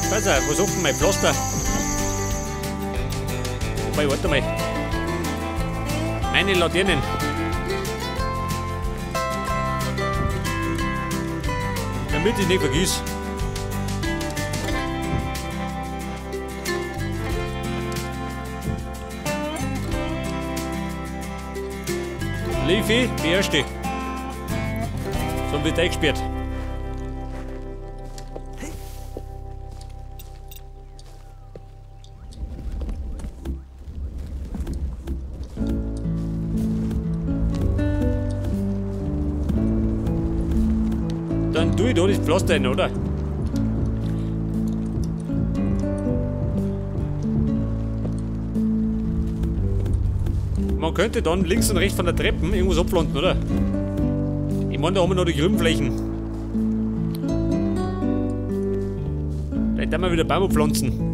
Scheiße, wo ist offen mein Pflaster? Wobei, warte mal. Meine Laternen. Damit ich nicht vergiss. Levi, beherrsch dich. So wird eingesperrt. Dann tue ich da das Pflaster rein, oder? Man könnte dann links und rechts von der Treppe irgendwas abpflanzen, oder? Ich meine, da haben wir noch die Grünflächen. Vielleicht haben wir wieder Baum pflanzen.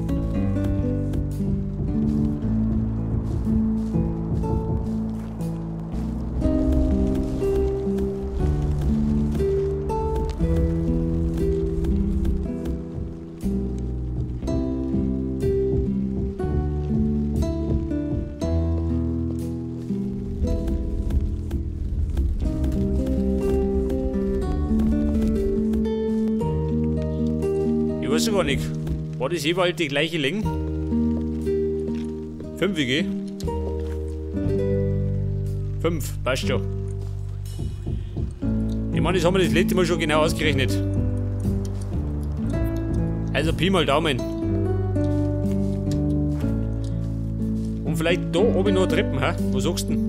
Ich weiß ja gar nicht. War das jeweils die gleiche Länge? 5 WG? 5, passt schon. Ich meine, das haben wir das letzte Mal schon genau ausgerechnet. Also Pi mal Daumen. Und vielleicht da oben noch Treppen, ha? Was sagst du denn?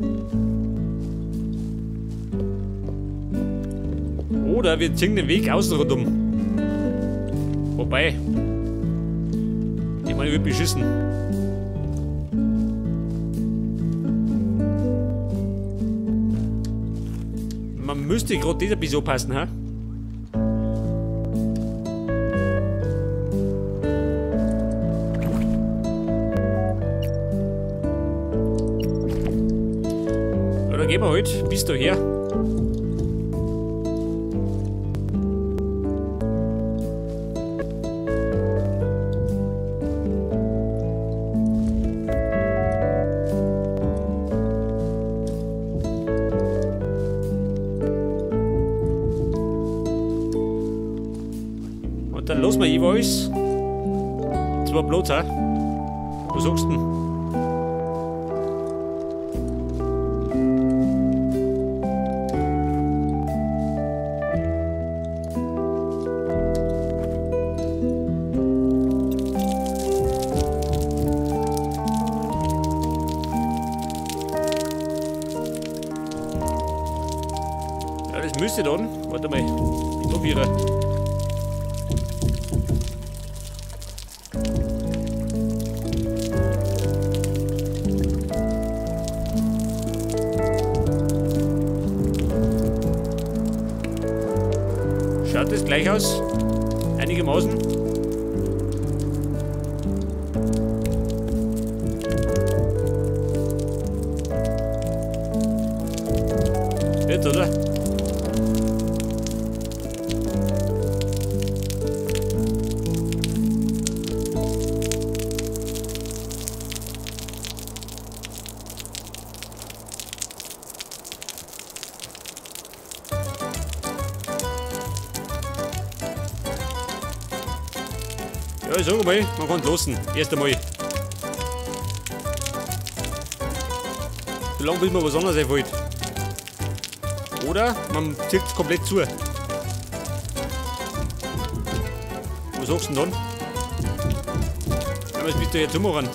Oder wir ziehen den Weg außen rundum. Wobei, ich meine, ich würde beschissen. Man müsste gerade dieser Bis passen, ha? Oder gehen wir halt bis daher. Dann lassen wir jeweils 2 Platz, ha? Was sagst du denn? Ja, das müsste dann. Warte mal. Ich probiere. Schaut das gleich aus? Einigermaßen. Jetzt, oder? Ja, ich sag mal, man kann lassen. Erst einmal. So lange bis man was anderes einfällt. Oder man zieht es komplett zu. Was sagst du denn dann? Ja, was bist du jetzt zumachen?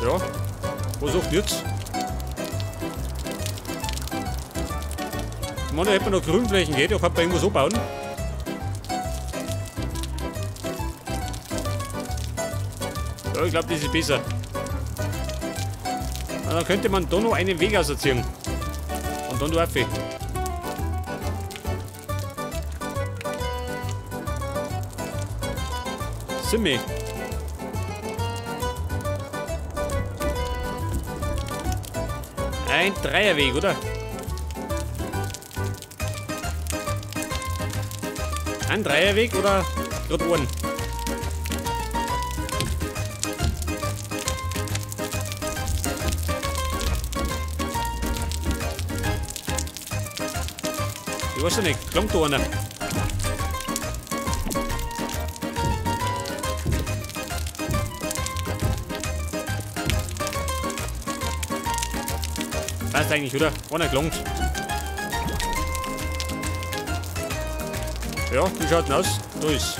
Ja, was sagt jetzt? Man, da hätte man noch Grünflächen geht, da kann man irgendwas anbauen. Ja, ich glaube, das ist besser. Na, dann könnte man da noch einen Weg ausziehen. Und dann drauf. Simmi. Ein Dreierweg, oder? Ein Dreierweg oder gerade einen? Ich weiß ja nicht, klangt da einer. Passt eigentlich, oder? Einer klangt. Ja, wie schaut denn aus? Da ist.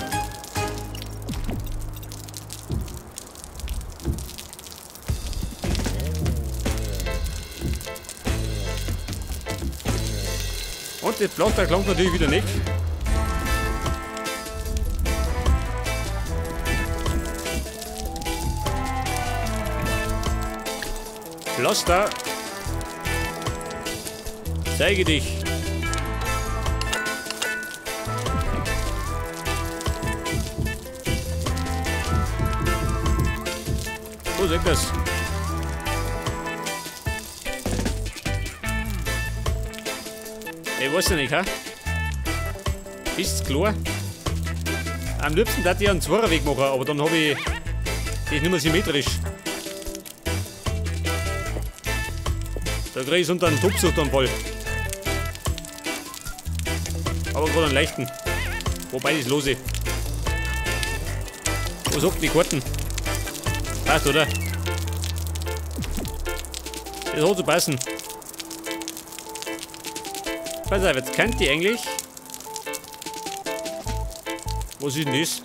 Und das Pflaster klangt natürlich wieder nicht. Pflaster. Zeige dich. So, sag das. Ich weiß ja nicht, ha? Ist's klar? Am liebsten hätte ich einen Zweierweg machen, aber dann habe ich das nicht mehr symmetrisch. Da kriege ich es unter einen Tobsuchtanfall. Aber gerade einen leichten. Wobei das lose. Wo sagt die Karten? Passt, oder? Das hat zu passen. Pass auf, jetzt kennt die eigentlich. Was ist denn das?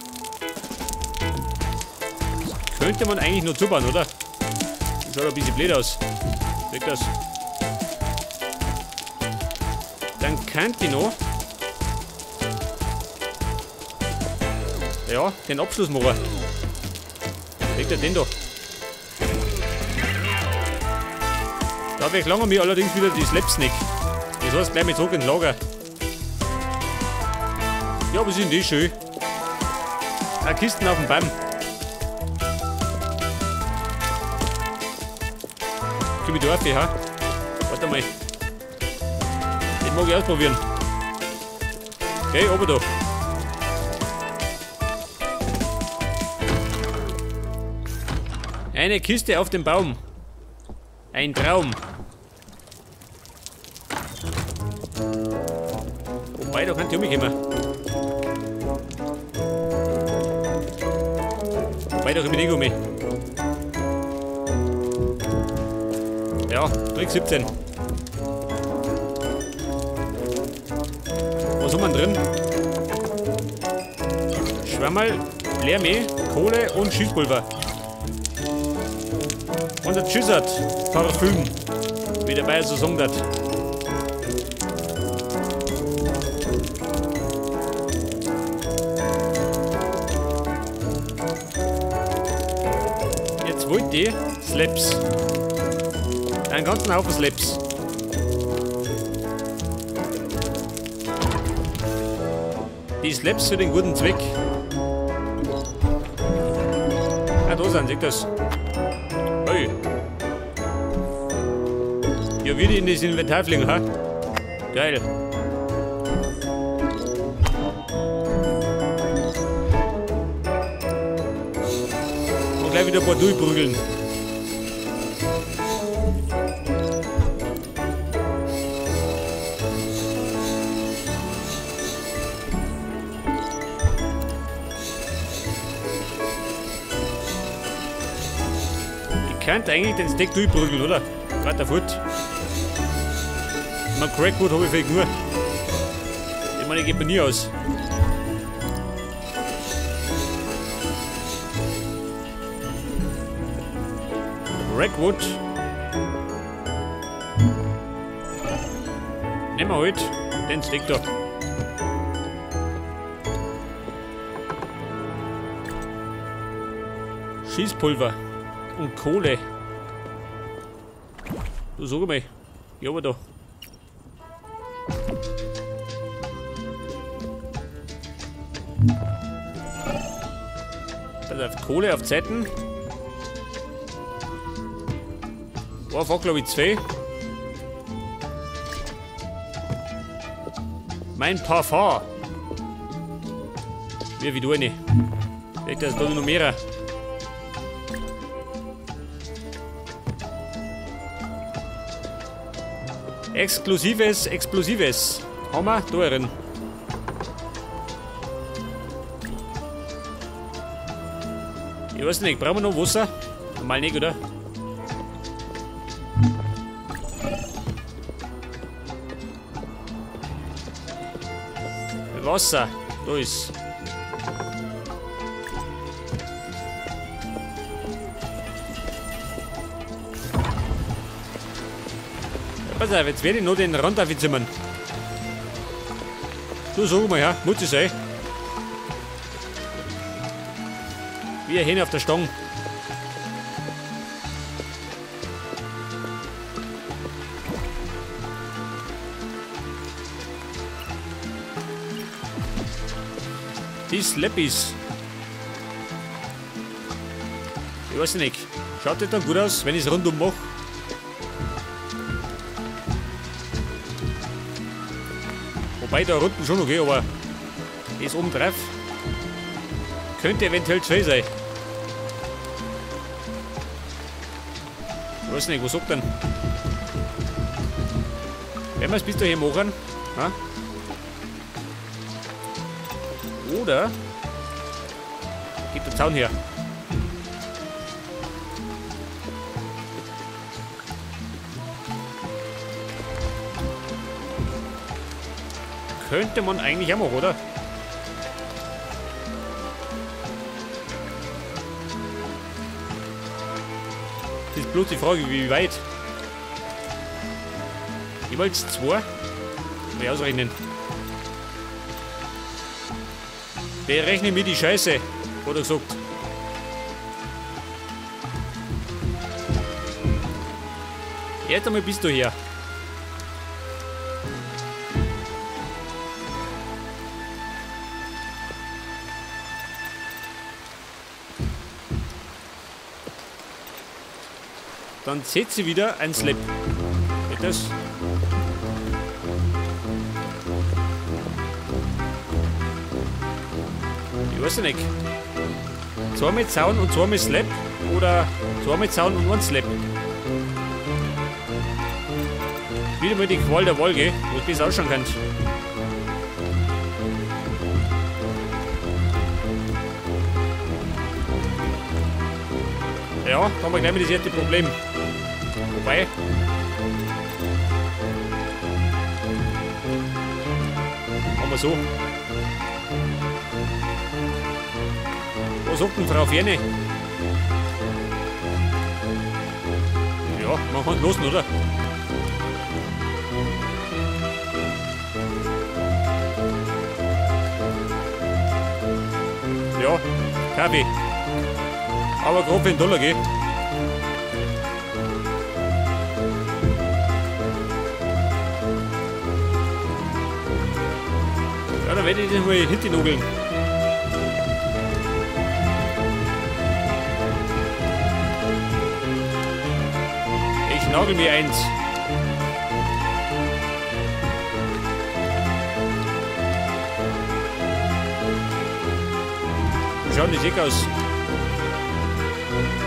Das könnte man eigentlich nur zubauen, oder? Das schaut ein bisschen blöd aus. Weg das. Dann kennt die noch. Ja, den Abschluss machen. Legt er den da. Da verlangen wir allerdings wieder die Slapsnack. Das heißt gleich mit zurück ins Lager. Ja, was ist denn das schön? Eine Kisten auf dem Baum. Komm ich da auf, ha? Warte mal. Den mag ich ausprobieren. Okay, oben da. Eine Kiste auf dem Baum. Ein Traum. Wobei, da kann ich umkommen. Wobei, da komme ich nicht um. Ja, Trick 17. Was haben wir drin? Schwammerl, Leermehl, Kohle und Schießpulver. Und ein Tschüssert, Parfüm, wie der Bayer so sagt. Jetzt wollt ihr Slaps. Einen ganzen Haufen Slaps. Die Slaps für den guten Zweck. Ah, da sind, seht das. Hey. Ja, wieder in das Inventar fliegen, ha? Geil. Und gleich wieder ein paar durchprügeln. Ich könnte eigentlich den Steak durchprügeln, oder? Gerade der Foot. Mein Crackwood habe ich vielleicht nur. Ich meine, geht mir nie aus. Crackwood. Nehmen wir halt den Steak da. Schießpulver und Kohle. Du sag mal. Ja, aber da. Pass auf, Kohle auf Zeiten. War, glaube ich, 2. Mein Parfum. Wie du eine. Weg, das ist da noch mehr. Exklusives, Explosives. Haben wir da drin. Ich weiß nicht, brauchen wir noch Wasser? Normal nicht, oder? Wasser, da ist. Pass auf, jetzt werde ich noch den Rand aufzimmern. Du sag mal, ja, muss es sein. Wie ein Hähne auf der Stange. Die Slappis. Ich weiß nicht. Schaut das dann gut aus, wenn ich es rundum mache? Wobei da unten schon okay, aber das oben drauf könnte eventuell zu viel sein. Ich weiß nicht, was sagt denn? Werden wir es bis dahin machen? Ha? Oder gibt der Zaun her? Könnte man eigentlich auch machen, oder? Das ist bloß die Frage, wie weit. Jeweils 2. Mal ausrechnen. Berechne mir die Scheiße, oder gesagt. Erst einmal bist du her. Dann setze wieder ein Slab. Geht das? Ich weiß ja nicht. 2 mit Zaun und 2 mit Slab oder 2 mit Zaun und 1 Slab. Wieder mal die Qual der Wahl, gell? Wo es besser ausschauen kann. Ja, da haben wir gleich mal das erste Problem. Wobei. Machen wir so. Was sagt denn Frau Ferne? Ja, machen wir los, oder? Ja, Kaffee. Aber grob für $1, gell? Ja, dann werde ich das mal hintennugeln. Ich nagel mir eins. Wie schaut das schick aus?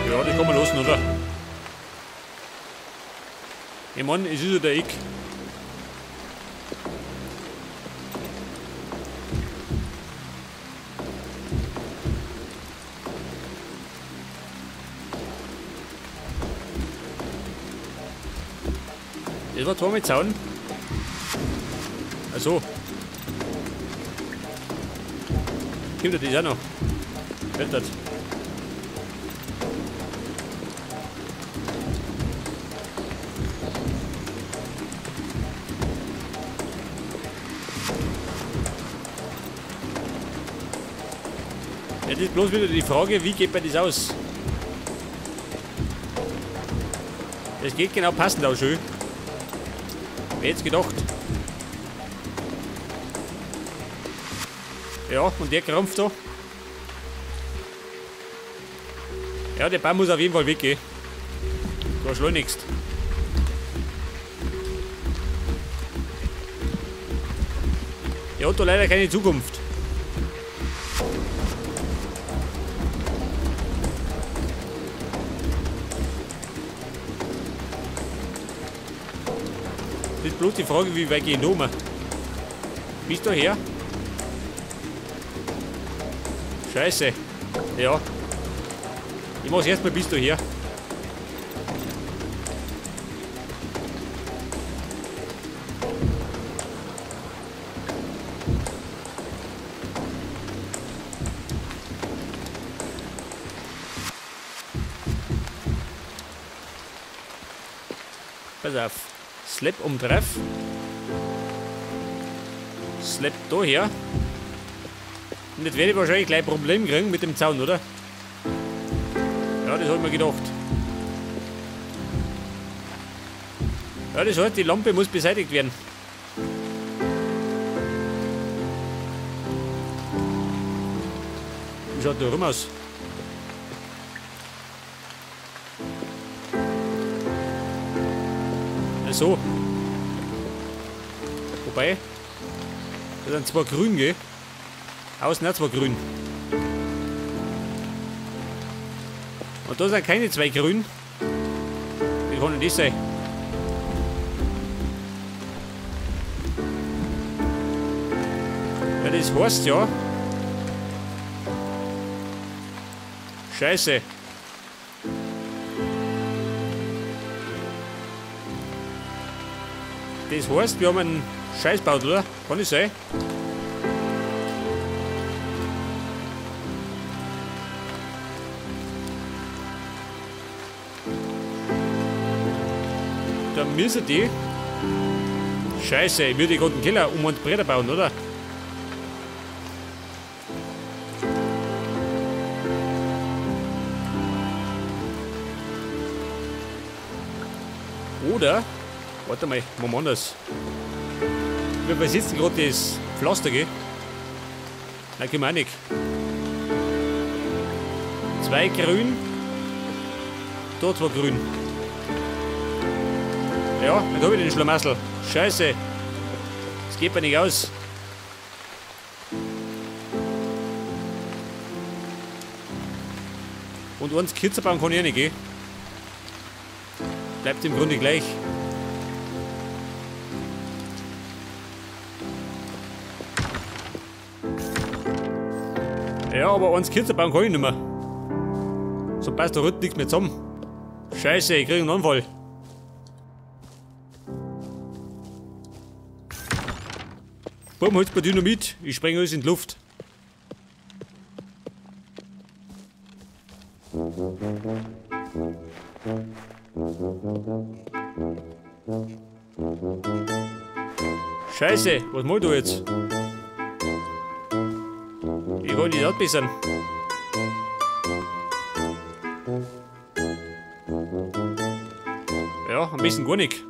Ja, das kann man lassen, oder? Ich meine, es ist ja der Eck. Das war 2 mit Zaun. Achso. Kommt das auch noch? Fällt das? Jetzt ist bloß wieder die Frage, wie geht man das aus? Das geht genau passend auch schön. Wer hätte es gedacht? Ja, und der Krampf da. Ja, der Baum muss auf jeden Fall weggehen. Da schleunigst. Der hat da leider keine Zukunft. Das ist bloß die Frage, wie weit gehen da mal. Bis daher? Scheiße. Ja. Ich mach's erstmal bis daher. Pass auf. Slap umtreff. Slap da her. Und jetzt werde ich wahrscheinlich gleich ein Problem kriegen mit dem Zaun, oder? Ja, das habe ich mir gedacht. Ja, das heißt, die Lampe muss beseitigt werden. Wie schaut da rum aus? So. Wobei, da sind zwar grün, gell? Außen auch zwar grün. Und da sind keine zwei grün. Wie kann denn das sein? Ja, das heißt ja. Scheiße. Das heißt, wir haben einen Scheiß gebaut, oder? Kann das sein? Da müssen die... Scheiße, ich würde gerade einen Keller um uns Bretter bauen, oder? Oder... Warte mal, machen wir anders. Wir besitzen gerade das Pflaster, gell? Nein, können wir auch nicht. 2 grün. Da 2 grün. Ja, dann habe ich den Schlamassel. Scheiße. Das geht mir nicht aus. Und eins kürzer bauen kann ich auch nicht, gell? Bleibt im Grunde gleich. Ja, aber eins kürzer bauen kann ich nicht mehr. So passt da rührt nichts mehr zusammen. Scheiße, ich krieg einen Anfall. Bumm, holt's bei Dynamit. Ich spreng alles in die Luft. Scheiße, was mach ich da jetzt? Ich kann nicht ausbessern. Ja, am besten gar nicht.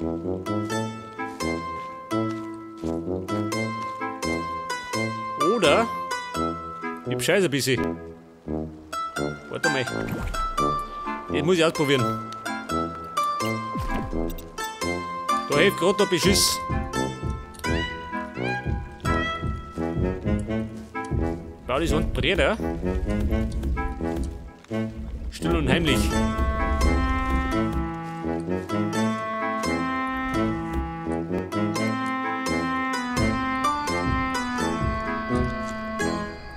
Oder ich bescheiße ein bisschen. Warte mal. Jetzt muss ich ausprobieren. Da hilft gerade der Beschiss. Bau das unten dreht, ja? Still und heimlich.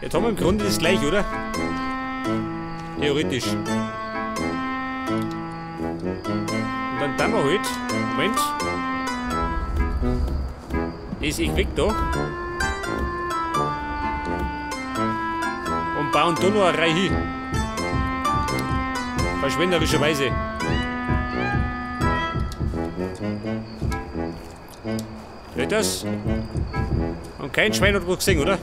Jetzt haben wir im Grunde das gleiche, oder? Theoretisch. Und dann tun wir halt. Moment. Das ist weg da. Und bauen da noch eine Reihe hin. Verschwenderischerweise. Hört das? Und kein Schwein hat was gesehen, oder?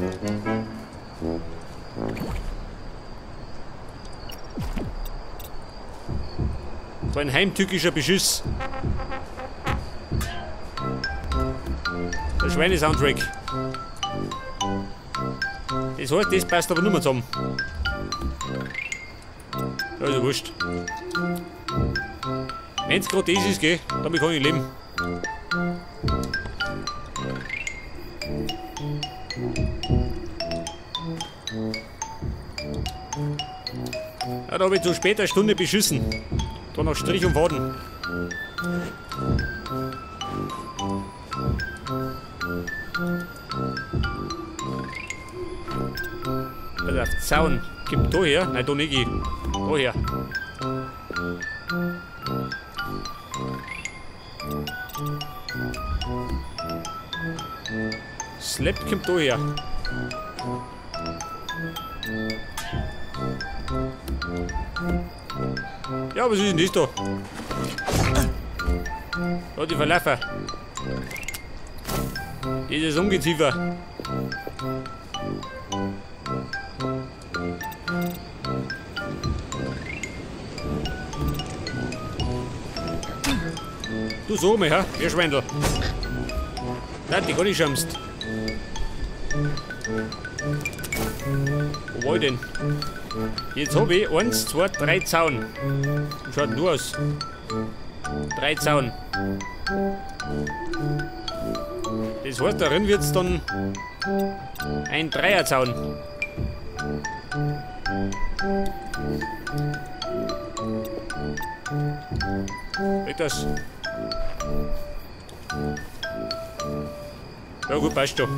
So ein heimtückischer Beschiss. Der Schweine-Soundtrack. Das heißt, das passt aber nur mehr zusammen. Also wurscht. Wenn es gerade das ist, gell, damit kann ich leben. Ja, da habe ich zu später Stunde beschissen. Da noch Strich und Faden. Also auf den Zaun. Gib da her. Nein, da nicht. Da her. Slap kommt da her. Ja, was ist denn das da? Da die Verlaufer. Dieses Ungeziefer. Du so mal, ha? Ihr Schwendel. Nein, die gar nicht schamst. Wo war ich denn? Jetzt habe ich 1, 2, 3 Zaun. Wie schaut denn du aus? 3 Zaun. Das heißt, darin wird es dann ein Dreierzaun. Weg das. Ja gut, passt doch.